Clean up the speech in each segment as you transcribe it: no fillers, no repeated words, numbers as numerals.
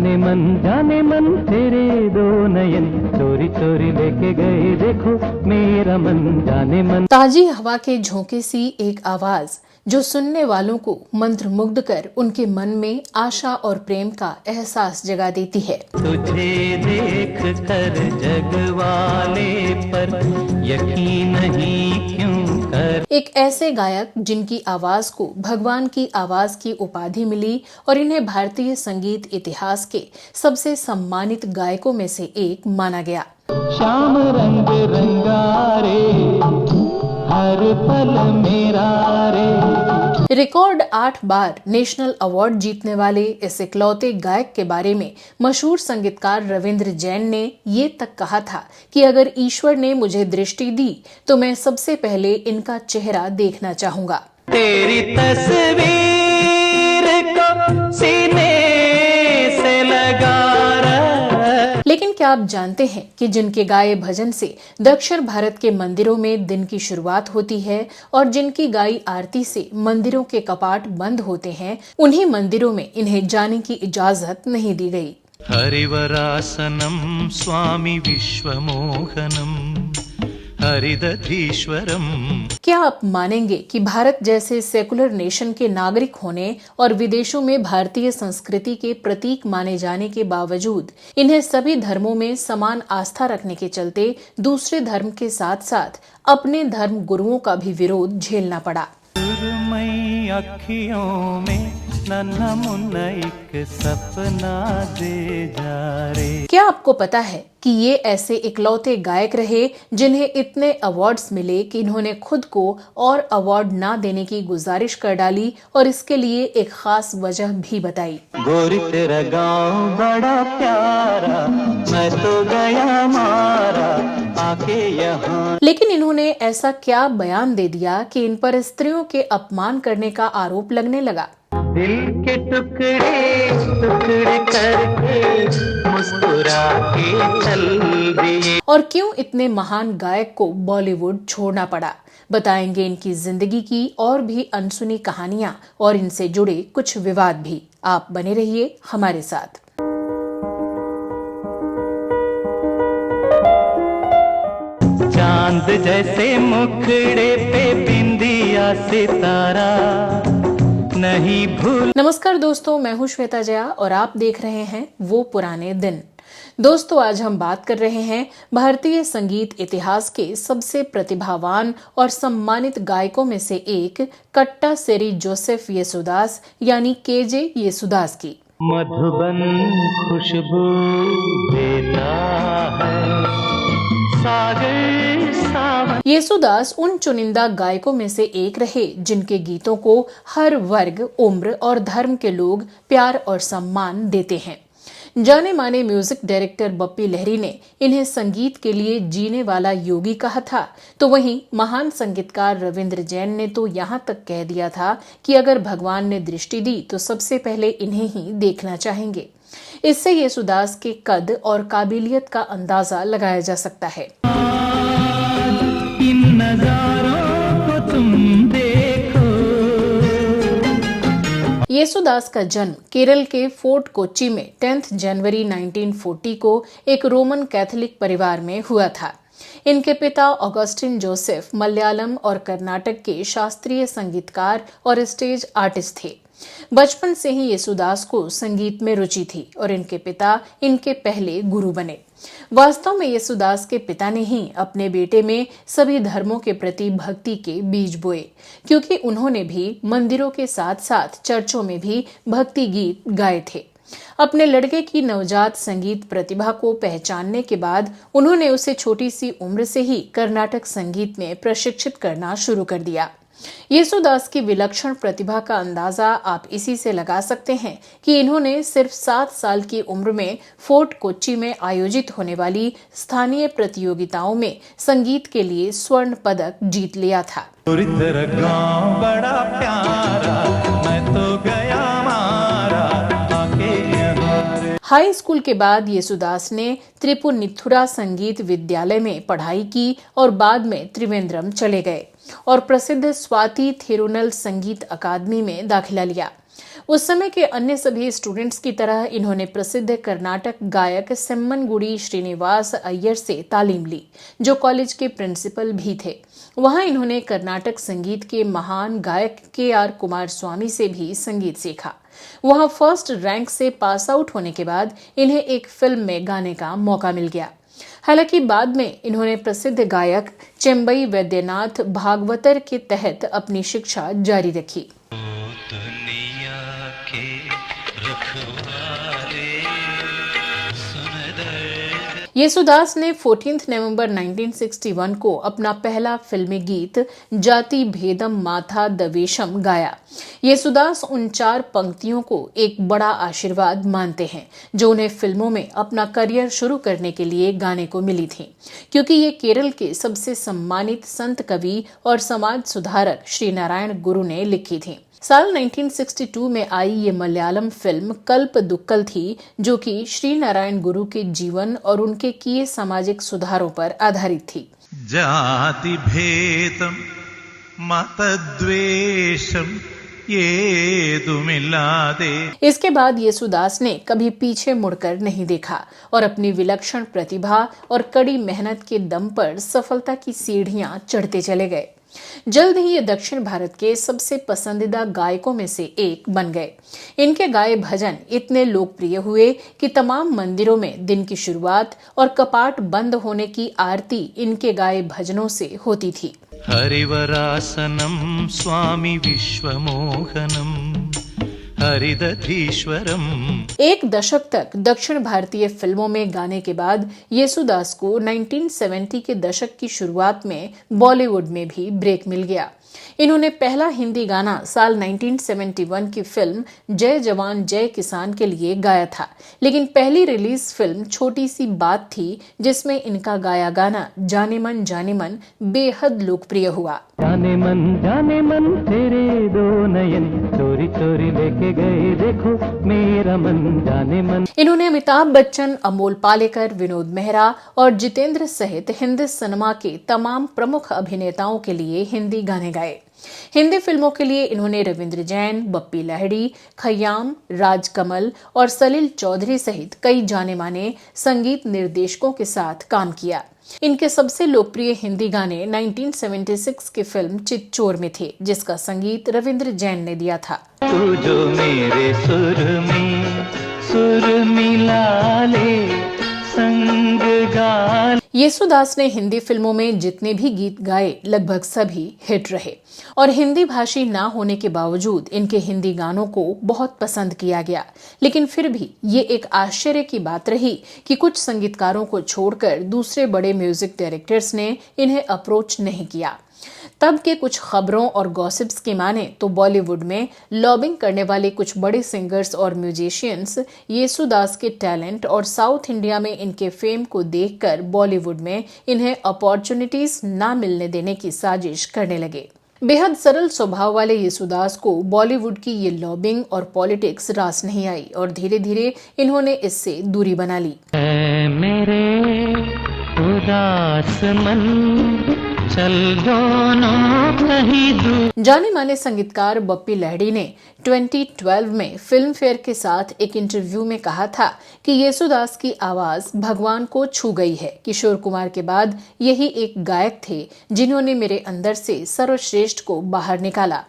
जाने मन तेरे दो नयन चोरी चोरी लेके गए देखो मेरा मन जाने मन। ताजी हवा के झोंके सी एक आवाज जो सुनने वालों को मंत्रमुग्ध कर उनके मन में आशा और प्रेम का एहसास जगा देती है। तुझे देख कर जग वाले पर यकीन नहीं क्यों कर। एक ऐसे गायक जिनकी आवाज को भगवान की आवाज की उपाधि मिली और इन्हें भारतीय संगीत इतिहास के सबसे सम्मानित गायकों में से एक माना गया। श्याम रंग रंगारे हर पल मेरा रे। रिकॉर्ड 8 बार नेशनल अवार्ड जीतने वाले इस इकलौते गायक के बारे में मशहूर संगीतकार रविंद्र जैन ने ये तक कहा था कि अगर ईश्वर ने मुझे दृष्टि दी तो मैं सबसे पहले इनका चेहरा देखना चाहूंगा। तेरी तस्वीर को सीने से लगा। लेकिन क्या आप जानते हैं कि जिनके गाए भजन से दक्षिण भारत के मंदिरों में दिन की शुरुआत होती है और जिनकी गाई आरती से मंदिरों के कपाट बंद होते हैं, उन्हीं मंदिरों में इन्हें जाने की इजाजत नहीं दी गई। हरिवरासनम स्वामी विश्वमोहनम हरिदधीश्वरम। क्या आप मानेंगे कि भारत जैसे सेकुलर नेशन के नागरिक होने और विदेशों में भारतीय संस्कृति के प्रतीक माने जाने के बावजूद इन्हें सभी धर्मों में समान आस्था रखने के चलते दूसरे धर्म के साथ साथ अपने धर्म गुरुओं का भी विरोध झेलना पड़ा। अखियों में नन्हा मुन्ना एक सपना दे जा रे। क्या आपको पता है कि ये ऐसे इकलौते गायक रहे जिन्हें इतने अवार्ड्स मिले कि इन्होंने खुद को और अवार्ड ना देने की गुजारिश कर डाली और इसके लिए एक खास वजह भी बताई। गोरी तेरा गाँव बड़ा प्यारा मैं तो गया मारा आके यहाँ। लेकिन इन्होंने ऐसा क्या बयान दे दिया कि इन पर स्त्रियों के अपमान करने का आरोप लगने लगा। दिल के टुकड़े टुकड़े करके मुस्कुरा के चल दिए। और क्यों इतने महान गायक को बॉलीवुड छोड़ना पड़ा, बताएंगे इनकी जिंदगी की और भी अनसुनी कहानियां और इनसे जुड़े कुछ विवाद भी। आप बने रहिए हमारे साथ। चांद जैसे मुखड़े पे बिंदिया सितारा नहीं भूल। नमस्कार दोस्तों, मैं हूं श्वेता जया और आप देख रहे हैं वो पुराने दिन। दोस्तों, आज हम बात कर रहे हैं भारतीय संगीत इतिहास के सबसे प्रतिभावान और सम्मानित गायकों में से एक कट्टा सेरी जोसेफ येसुदास यानी केजे येसुदास की। मधुबन खुशबू देता है सागर सावन। येसुदास उन चुनिंदा गायकों में से एक रहे जिनके गीतों को हर वर्ग, उम्र और धर्म के लोग प्यार और सम्मान देते हैं। जाने माने म्यूजिक डायरेक्टर बप्पी लहरी ने इन्हें संगीत के लिए जीने वाला योगी कहा था, तो वहीं महान संगीतकार रविंद्र जैन ने तो यहाँ तक कह दिया था कि अगर भगवान ने दृष्टि दी तो सबसे पहले इन्हें ही देखना चाहेंगे। इससे येसुदास के कद और काबिलियत का अंदाजा लगाया जा सकता है। इन नजारों को तुम देखो। येसुदास का जन्म केरल के फोर्ट कोच्चि में 10 जनवरी 1940 को एक रोमन कैथोलिक परिवार में हुआ था। इनके पिता ऑगस्टिन जोसेफ मलयालम और कर्नाटक के शास्त्रीय संगीतकार और स्टेज आर्टिस्ट थे। बचपन से ही येसुदास को संगीत में रुचि थी और इनके पिता इनके पहले गुरु बने। वास्तव में येसुदास के पिता ने ही अपने बेटे में सभी धर्मों के प्रति भक्ति के बीज बोए, क्योंकि उन्होंने भी मंदिरों के साथ साथ चर्चों में भी भक्ति गीत गाए थे। अपने लड़के की नवजात संगीत प्रतिभा को पहचानने के बाद उन्होंने उसे छोटी सी उम्र से ही कर्नाटक संगीत में प्रशिक्षित करना शुरू कर दिया। येसुदास की विलक्षण प्रतिभा का अंदाजा आप इसी से लगा सकते हैं कि इन्होंने सिर्फ 7 साल की उम्र में फोर्ट कोच्चि में आयोजित होने वाली स्थानीय प्रतियोगिताओं में संगीत के लिए स्वर्ण पदक जीत लिया था। गाँव बड़ा प्यारा मैं तो गया मारा आके यहाँ। हाई स्कूल के बाद येसुदास ने त्रिपुनिथुरा संगीत विद्यालय में पढ़ाई की और बाद में त्रिवेंद्रम चले गए और प्रसिद्ध स्वाति थिरुनल संगीत अकादमी में दाखिला लिया। उस समय के अन्य सभी स्टूडेंट्स की तरह इन्होंने प्रसिद्ध कर्नाटक गायक सेम्मनगुडी श्रीनिवास अय्यर से तालीम ली, जो कॉलेज के प्रिंसिपल भी थे। वहां इन्होंने कर्नाटक संगीत के महान गायक के.आर. कुमारस्वामी से भी संगीत सीखा। वहां फर्स्ट रैंक से पास आउट होने के बाद इन्हें एक फिल्म में गाने का मौका मिल गया। हालांकि बाद में इन्होंने प्रसिद्ध गायक चेम्बई वैद्यनाथ भागवतर के तहत अपनी शिक्षा जारी रखी। येसुदास ने 14 नवंबर 1961 को अपना पहला फिल्मी गीत जाति भेदम माथा दवेशम गाया। येसुदास उन 4 पंक्तियों को एक बड़ा आशीर्वाद मानते हैं जो उन्हें फिल्मों में अपना करियर शुरू करने के लिए गाने को मिली थी, क्योंकि ये केरल के सबसे सम्मानित संत कवि और समाज सुधारक श्री नारायण गुरु ने लिखी थी। साल 1962 में आई ये मलयालम फिल्म कल्प दुक्कल थी, जो कि श्री नारायण गुरु के जीवन और उनके किए सामाजिक सुधारों पर आधारित थी। जाति भेदम मतद्वेषम येदुमिल्लादे। इसके बाद येसुदास ने कभी पीछे मुड़कर नहीं देखा और अपनी विलक्षण प्रतिभा और कड़ी मेहनत के दम पर सफलता की सीढ़ियां चढ़ते चले गए। जल्द ही ये दक्षिण भारत के सबसे पसंदीदा गायकों में से एक बन गए। इनके गाए भजन इतने लोकप्रिय हुए कि तमाम मंदिरों में दिन की शुरुआत और कपाट बंद होने की आरती इनके गाए भजनों से होती थी। हरिवरासनम स्वामी विश्वमोहनम हरिदधीश्वरम। एक दशक तक दक्षिण भारतीय फिल्मों में गाने के बाद येसुदास को 1970 के दशक की शुरुआत में बॉलीवुड में भी ब्रेक मिल गया। इन्होंने पहला हिंदी गाना साल 1971 की फिल्म जय जवान जय किसान के लिए गाया था, लेकिन पहली रिलीज फिल्म छोटी सी बात थी जिसमें इनका गाया गाना जाने मन बेहद लोकप्रिय हुआ। जाने मन तेरे दो नयन चोरी चोरी लेके गए देखो मेरा मन जाने मन। इन्होंने अमिताभ बच्चन, अमोल पालेकर, विनोद मेहरा और जितेंद्र सहित हिंदी सिनेमा के तमाम प्रमुख अभिनेताओं के लिए हिंदी गाने गाए। हिंदी फिल्मों के लिए इन्होंने रविंद्र जैन, बप्पी लहड़ी, खयाम, राजकमल और सलील चौधरी सहित कई जाने माने संगीत निर्देशकों के साथ काम किया। इनके सबसे लोकप्रिय हिंदी गाने 1976 की फिल्म चितचोर में थे, जिसका संगीत रविंद्र जैन ने दिया था। तू जो मेरे सुर मिला ले संग गा। येसुदास ने हिंदी फिल्मों में जितने भी गीत गाए लगभग सभी हिट रहे और हिंदी भाषी ना होने के बावजूद इनके हिंदी गानों को बहुत पसंद किया गया। लेकिन फिर भी ये एक आश्चर्य की बात रही कि कुछ संगीतकारों को छोड़कर दूसरे बड़े म्यूजिक डायरेक्टर्स ने इन्हें अप्रोच नहीं किया। तब के कुछ खबरों और गॉसिप्स की माने तो बॉलीवुड में लॉबिंग करने वाले कुछ बड़े सिंगर्स और म्यूजिशियंस येसुदास के टैलेंट और साउथ इंडिया में इनके फेम को देखकर बॉलीवुड में इन्हें अपॉर्चुनिटीज ना मिलने देने की साजिश करने लगे। बेहद सरल स्वभाव वाले येसुदास को बॉलीवुड की ये लॉबिंग और पॉलिटिक्स रास नहीं आई और धीरे धीरे इन्होंने इससे दूरी बना ली। मेरे उदास मन चल दोनों कहीं दूर। जाने माने संगीतकार बप्पी लहड़ी ने 2012 में फिल्म फेयर के साथ एक इंटरव्यू में कहा था कि येसुदास की आवाज भगवान को छू गई है। किशोर कुमार के बाद यही एक गायक थे जिन्होंने मेरे अंदर से सर्वश्रेष्ठ को बाहर निकाला।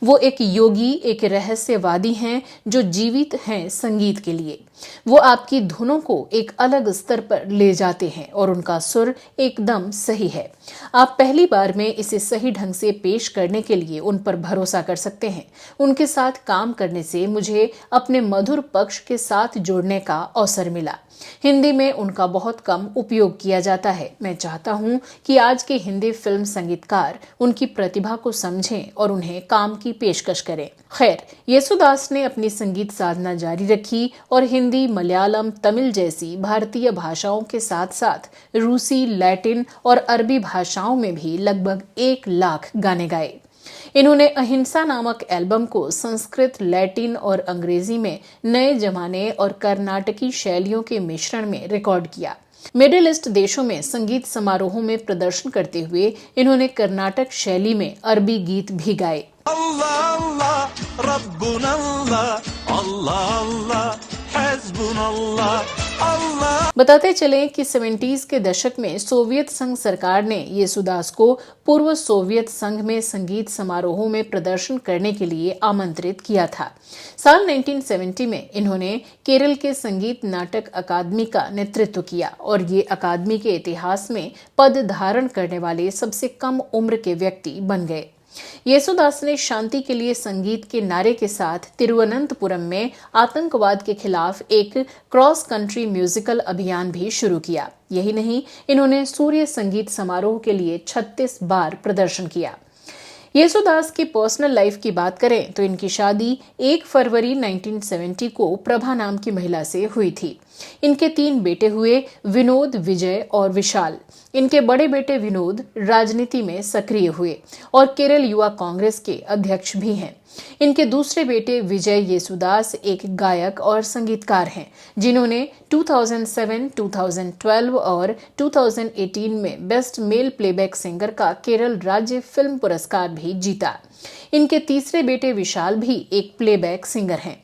वो एक योगी, एक रहस्यवादी हैं जो जीवित हैं संगीत के लिए। वो आपकी धुनों को एक अलग स्तर पर ले जाते हैं और उनका सुर एकदम सही है। आप पहली बार में इसे सही ढंग से पेश करने के लिए उन पर भरोसा कर सकते हैं। उनके साथ काम करने से मुझे अपने मधुर पक्ष के साथ जोड़ने का अवसर मिला। हिंदी में उनका बहुत कम उपयोग किया जाता है। मैं चाहता हूं कि आज के हिंदी फिल्म संगीतकार उनकी प्रतिभा को समझें और उन्हें काम की पेशकश करें। खैर, येसुदास ने अपनी संगीत साधना जारी रखी और हिंदी, मलयालम, तमिल जैसी भारतीय भाषाओं के साथ साथ रूसी, लैटिन और अरबी भाषाओं में भी लगभग 1 लाख गाने गाए। इन्होंने अहिंसा नामक एल्बम को संस्कृत, लैटिन और अंग्रेजी में नए जमाने और कर्नाटकी शैलियों के मिश्रण में रिकॉर्ड किया। मिडिल ईस्ट देशों में संगीत समारोहों में प्रदर्शन करते हुए इन्होंने कर्नाटक शैली में अरबी गीत भी गाए। Allah Allah Rabbunallah Allah Allah Hasbunallah Allah। बताते चलें कि 70s के दशक में सोवियत संघ सरकार ने येसुदास को पूर्व सोवियत संघ में संगीत समारोहों में प्रदर्शन करने के लिए आमंत्रित किया था। साल 1970 में इन्होंने केरल के संगीत नाटक अकादमी का नेतृत्व किया और ये अकादमी के इतिहास में पद धारण करने वाले सबसे कम उम्र के व्यक्ति बन गए। येसुदास ने शांति के लिए संगीत के नारे के साथ तिरुवनंतपुरम में आतंकवाद के खिलाफ एक क्रॉस कंट्री म्यूजिकल अभियान भी शुरू किया। यही नहीं, इन्होंने सूर्य संगीत समारोह के लिए 36 बार प्रदर्शन किया। येसुदास की पर्सनल लाइफ की बात करें तो इनकी शादी 1 फरवरी 1970 को प्रभा नाम की महिला से हुई थी। इनके 3 बेटे हुए, विनोद, विजय और विशाल। इनके बड़े बेटे विनोद राजनीति में सक्रिय हुए और केरल युवा कांग्रेस के अध्यक्ष भी हैं। इनके दूसरे बेटे विजय येसुदास एक गायक और संगीतकार हैं, जिन्होंने 2007, 2012 और 2018 में बेस्ट मेल प्लेबैक सिंगर का केरल राज्य फिल्म पुरस्कार भी जीता। इनके तीसरे बेटे विशाल भी एक प्लेबैक सिंगर हैं।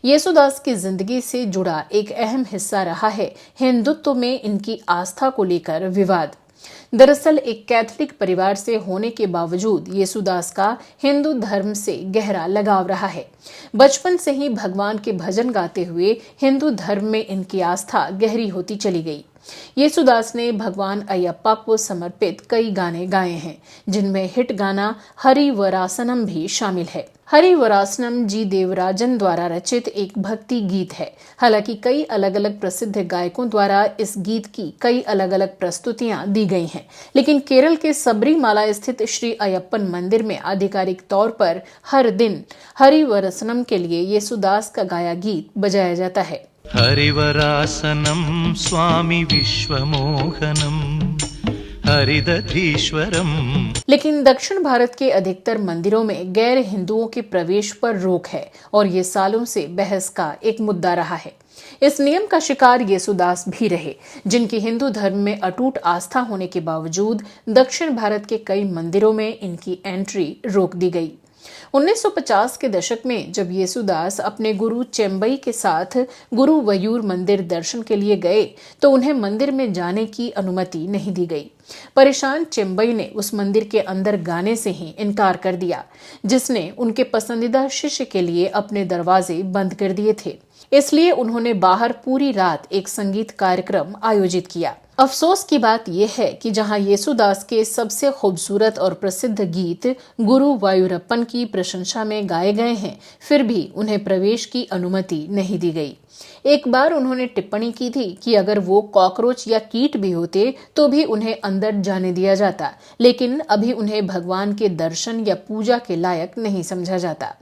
येसुदास की जिंदगी से जुड़ा एक अहम हिस्सा रहा है हिंदुत्व में इनकी आस्था को लेकर विवाद। दरअसल एक कैथोलिक परिवार से होने के बावजूद येसुदास का हिंदू धर्म से गहरा लगाव रहा है। बचपन से ही भगवान के भजन गाते हुए हिंदू धर्म में इनकी आस्था गहरी होती चली गई। येसुदास ने भगवान अयप्पा को समर्पित कई गाने गाए हैं, जिनमें हिट गाना हरि वरासनम भी शामिल है। हरि वरासनम जी देवराजन द्वारा रचित एक भक्ति गीत है। हालांकि कई अलग अलग प्रसिद्ध गायकों द्वारा इस गीत की कई अलग अलग प्रस्तुतियां दी गई हैं, लेकिन केरल के सबरीमाला स्थित श्री अयप्पन मंदिर में आधिकारिक तौर पर हर दिन हरि वरासनम के लिए येसुदास का गाया गीत बजाया जाता है। हरिवरासनं स्वामी विश्वमोहनं हरिदधीश्वरम। लेकिन दक्षिण भारत के अधिकतर मंदिरों में गैर हिंदुओं के प्रवेश पर रोक है और ये सालों से बहस का एक मुद्दा रहा है। इस नियम का शिकार येसुदास भी रहे, जिनकी हिंदू धर्म में अटूट आस्था होने के बावजूद दक्षिण भारत के कई मंदिरों में इनकी एंट्री रोक दी गई। 1950 के दशक में जब येसुदास अपने गुरु चेम्बई के साथ गुरुवयूर मंदिर दर्शन के लिए गए तो उन्हें मंदिर में जाने की अनुमति नहीं दी गई। परेशान चेम्बई ने उस मंदिर के अंदर गाने से ही इनकार कर दिया, जिसने उनके पसंदीदा शिष्य के लिए अपने दरवाजे बंद कर दिए थे। इसलिए उन्होंने बाहर पूरी रात एक संगीत कार्यक्रम आयोजित किया। अफसोस की बात यह है कि जहां येसुदास के सबसे खूबसूरत और प्रसिद्ध गीत गुरु वायुरप्पन की प्रशंसा में गाए गए हैं, फिर भी उन्हें प्रवेश की अनुमति नहीं दी गई। एक बार उन्होंने टिप्पणी की थी कि अगर वो कॉकरोच या कीट भी होते तो भी उन्हें अंदर जाने दिया जाता, लेकिन अभी उन्हें भगवान के दर्शन या पूजा के लायक नहीं समझा जाता।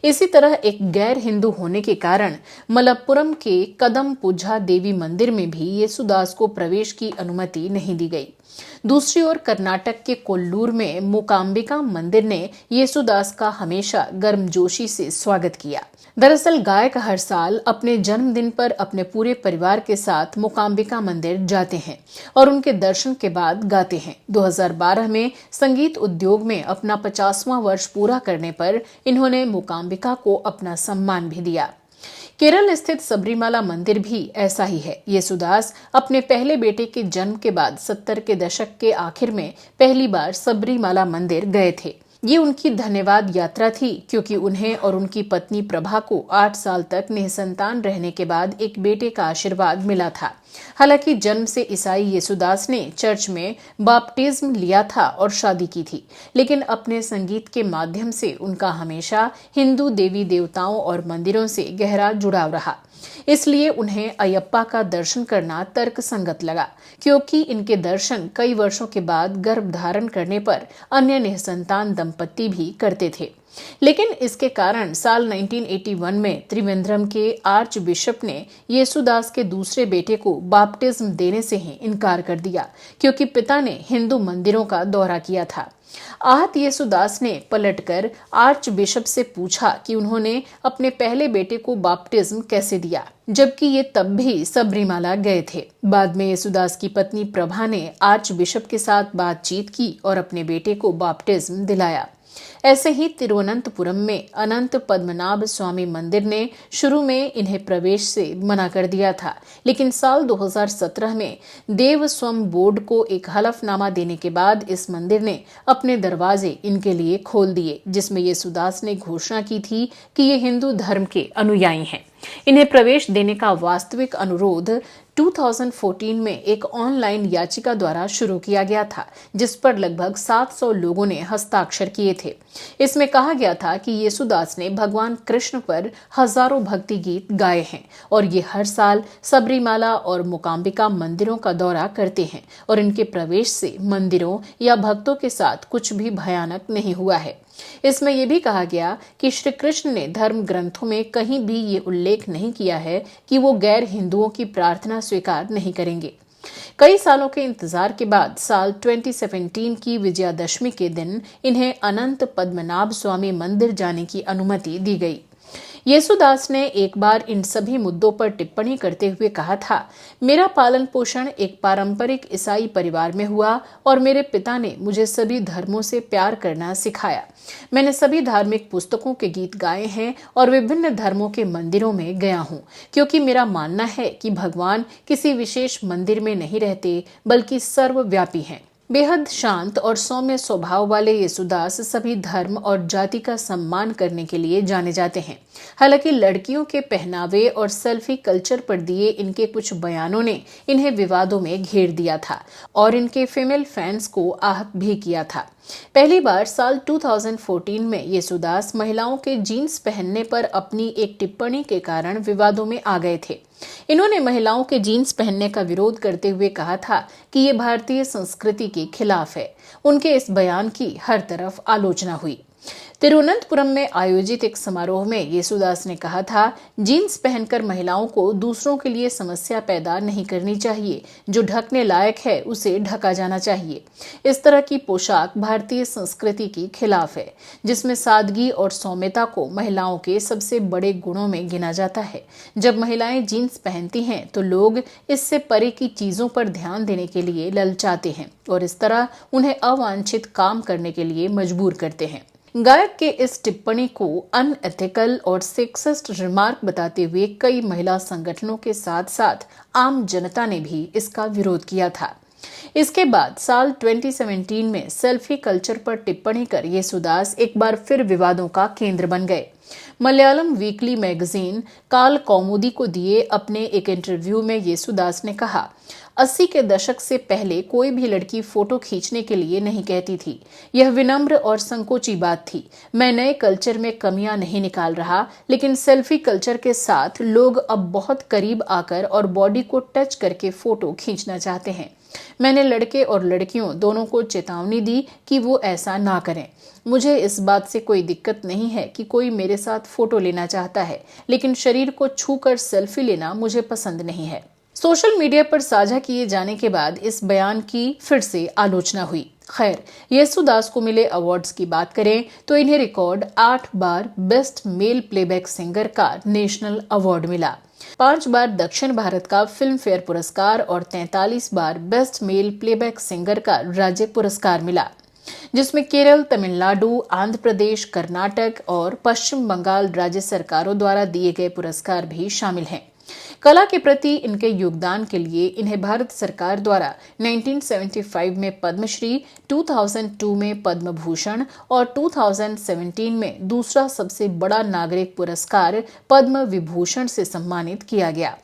इसी तरह एक गैर हिंदू होने के कारण मलप्पुरम के कदम पुझा देवी मंदिर में भी येसुदास को प्रवेश की अनुमति नहीं दी गई। दूसरी ओर कर्नाटक के कोल्लूर में मूकांबिका मंदिर ने येसुदास का हमेशा गर्मजोशी से स्वागत किया। दरअसल गायक हर साल अपने जन्मदिन पर अपने पूरे परिवार के साथ मूकांबिका मंदिर जाते हैं और उनके दर्शन के बाद गाते हैं। 2012 में संगीत उद्योग में अपना 50वां वर्ष पूरा करने पर इन्होंने मूकांबिका को अपना सम्मान भी दिया। केरल स्थित सबरीमाला मंदिर भी ऐसा ही है। येसुदास अपने पहले बेटे के जन्म के बाद 70 के दशक के आखिर में पहली बार सबरीमाला मंदिर गए थे। ये उनकी धन्यवाद यात्रा थी, क्योंकि उन्हें और उनकी पत्नी प्रभा को 8 साल तक निसंतान रहने के बाद एक बेटे का आशीर्वाद मिला था। हालांकि जन्म से ईसाई येसुदास ने चर्च में बपटिस्म लिया था और शादी की थी, लेकिन अपने संगीत के माध्यम से उनका हमेशा हिंदू देवी देवताओं और मंदिरों से गहरा जुड़ाव रहा। इसलिए उन्हें अयप्पा का दर्शन करना तर्कसंगत लगा, क्योंकि इनके दर्शन कई वर्षों के बाद गर्भ धारण करने पर अन्य निसंतान दंपत्ति भी करते थे। लेकिन इसके कारण साल 1981 में त्रिवेंद्रम के आर्च बिशप ने येसुदास के दूसरे बेटे को बपटिस्म देने से ही इनकार कर दिया, क्योंकि पिता ने हिंदू मंदिरों का दौरा किया था। आहत येसुदास ने पलटकर आर्च बिशप से पूछा कि उन्होंने अपने पहले बेटे को बपतिस्म कैसे दिया, जबकि ये तब भी सबरीमाला गए थे। बाद में येसुदास की पत्नी प्रभा ने आर्च बिशप के साथ बातचीत की और अपने बेटे को बपतिस्म दिलाया। ऐसे ही तिरुवनंतपुरम में अनंत पद्मनाभ स्वामी मंदिर ने शुरू में इन्हें प्रवेश से मना कर दिया था, लेकिन साल 2017 में देवस्वम बोर्ड को एक हलफनामा देने के बाद इस मंदिर ने अपने दरवाजे इनके लिए खोल दिए, जिसमें येसुदास ने घोषणा की थी कि ये हिंदू धर्म के अनुयायी हैं। इन्हें प्रवेश देने का वास्तविक अनुरोध 2014 में एक ऑनलाइन याचिका द्वारा शुरू किया गया था, जिस पर लगभग 700 लोगों ने हस्ताक्षर किए थे। इसमें कहा गया था कि येसुदास ने भगवान कृष्ण पर हजारों भक्ति गीत गाए हैं और ये हर साल सबरीमाला और मूकांबिका मंदिरों का दौरा करते हैं और इनके प्रवेश से मंदिरों या भक्तों के साथ कुछ भी भयानक नहीं हुआ है। इसमें यह भी कहा गया कि श्री कृष्ण ने धर्म ग्रंथों में कहीं भी ये उल्लेख नहीं किया है कि वो गैर हिंदुओं की प्रार्थना स्वीकार नहीं करेंगे। कई सालों के इंतजार के बाद साल 2017 की विजयादशमी के दिन इन्हें अनंत पद्मनाभ स्वामी मंदिर जाने की अनुमति दी गई। येसुदास ने एक बार इन सभी मुद्दों पर टिप्पणी करते हुए कहा था, मेरा पालन पोषण एक पारंपरिक ईसाई परिवार में हुआ और मेरे पिता ने मुझे सभी धर्मों से प्यार करना सिखाया। मैंने सभी धार्मिक पुस्तकों के गीत गाए हैं और विभिन्न धर्मों के मंदिरों में गया हूँ, क्योंकि मेरा मानना है कि भगवान किसी विशेष मंदिर में नहीं रहते बल्कि सर्वव्यापी हैं। बेहद शांत और सौम्य स्वभाव वाले येसुदास सभी धर्म और जाति का सम्मान करने के लिए जाने जाते हैं। हालांकि लड़कियों के पहनावे और सेल्फी कल्चर पर दिए इनके कुछ बयानों ने इन्हें विवादों में घेर दिया था और इनके फीमेल फैंस को आहत भी किया था। पहली बार साल 2014 में येसुदास महिलाओं के जीन्स पहनने पर अपनी एक टिप्पणी के कारण विवादों में आ गए थे। इन्होंने महिलाओं के जीन्स पहनने का विरोध करते हुए कहा था कि ये भारतीय संस्कृति के खिलाफ है। उनके इस बयान की हर तरफ आलोचना हुई। तिरुवनंतपुरम में आयोजित एक समारोह में येसुदास ने कहा था, जीन्स पहनकर महिलाओं को दूसरों के लिए समस्या पैदा नहीं करनी चाहिए। जो ढकने लायक है उसे ढका जाना चाहिए। इस तरह की पोशाक भारतीय संस्कृति के खिलाफ है, जिसमें सादगी और सौम्यता को महिलाओं के सबसे बड़े गुणों में गिना जाता है। जब महिलाएं जीन्स पहनती हैं तो लोग इससे परे की चीजों पर ध्यान देने के लिए ललचाते हैं और इस तरह उन्हें अवांछित काम करने के लिए मजबूर करते हैं। गायक के इस टिप्पणी को अनएथिकल और सेक्सिस्ट रिमार्क बताते हुए कई महिला संगठनों के साथ साथ आम जनता ने भी इसका विरोध किया था। इसके बाद साल 2017 में सेल्फी कल्चर पर टिप्पणी कर येसुदास एक बार फिर विवादों का केंद्र बन गए। मलयालम वीकली मैगजीन काल कौमुदी को दिए अपने एक इंटरव्यू में येसुदास ने कहा, 80 के दशक से पहले कोई भी लड़की फोटो खींचने के लिए नहीं कहती थी। यह विनम्र और संकोची बात थी। मैं नए कल्चर में कमियां नहीं निकाल रहा, लेकिन सेल्फी कल्चर के साथ लोग अब बहुत करीब आकर और बॉडी को टच करके फोटो खींचना चाहते हैं। मैंने लड़के और लड़कियों दोनों को चेतावनी दी कि वो ऐसा ना करें। मुझे इस बात से कोई दिक्कत नहीं है कि कोई मेरे साथ फोटो लेना चाहता है, लेकिन शरीर को छूकर सेल्फी लेना मुझे पसंद नहीं है। सोशल मीडिया पर साझा किए जाने के बाद इस बयान की फिर से आलोचना हुई। खैर, येसुदास को मिले अवार्ड्स की बात करें तो इन्हें रिकॉर्ड 8 बार बेस्ट मेल प्लेबैक सिंगर का नेशनल अवार्ड मिला, 5 बार दक्षिण भारत का फिल्म फेयर पुरस्कार और 43 बार बेस्ट मेल प्लेबैक सिंगर का राज्य पुरस्कार मिला, जिसमें केरल, तमिलनाडु, आंध्र प्रदेश, कर्नाटक और पश्चिम बंगाल राज्य सरकारों द्वारा दिए गए पुरस्कार भी शामिल हैं। कला के प्रति इनके योगदान के लिए इन्हें भारत सरकार द्वारा 1975 में पद्मश्री, 2002 में पद्म भूषण और 2017 में दूसरा सबसे बड़ा नागरिक पुरस्कार पद्म विभूषण से सम्मानित किया गया।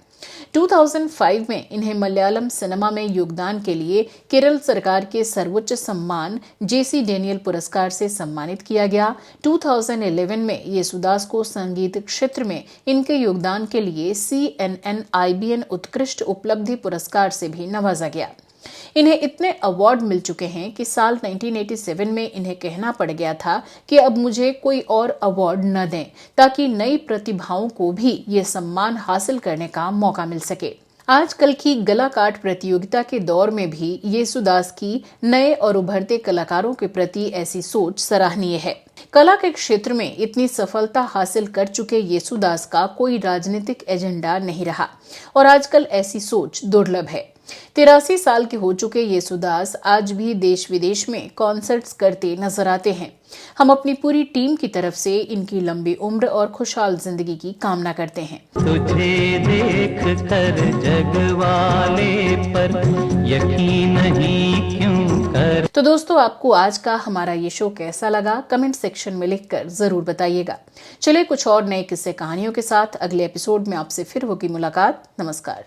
2005 में इन्हें मलयालम सिनेमा में योगदान के लिए केरल सरकार के सर्वोच्च सम्मान जेसी डेनियल पुरस्कार से सम्मानित किया गया। 2011 में येसुदास को संगीत क्षेत्र में इनके योगदान के लिए CNN IBN उत्कृष्ट उपलब्धि पुरस्कार से भी नवाजा गया। इन्हें इतने अवार्ड मिल चुके हैं कि साल 1987 में इन्हें कहना पड़ गया था कि अब मुझे कोई और अवार्ड न दें, ताकि नई प्रतिभाओं को भी ये सम्मान हासिल करने का मौका मिल सके। आजकल की गला काट प्रतियोगिता के दौर में भी येसुदास की नए और उभरते कलाकारों के प्रति ऐसी सोच सराहनीय है। कला के क्षेत्र में इतनी सफलता हासिल कर चुके येसुदास का कोई राजनीतिक एजेंडा नहीं रहा और आजकल ऐसी सोच दुर्लभ है। 83 साल के हो चुके येसुदास आज भी देश विदेश में कॉन्सर्ट्स करते नजर आते हैं। हम अपनी पूरी टीम की तरफ से इनकी लंबी उम्र और खुशहाल जिंदगी की कामना करते हैं। तुझे देख कर जग वाले पर यकीन नहीं क्यों कर। तो दोस्तों, आपको आज का हमारा ये शो कैसा लगा, कमेंट सेक्शन में लिखकर जरूर बताइएगा। चलिए कुछ और नए किस्से कहानियों के साथ अगले एपिसोड में आपसे फिर होगी मुलाकात। नमस्कार।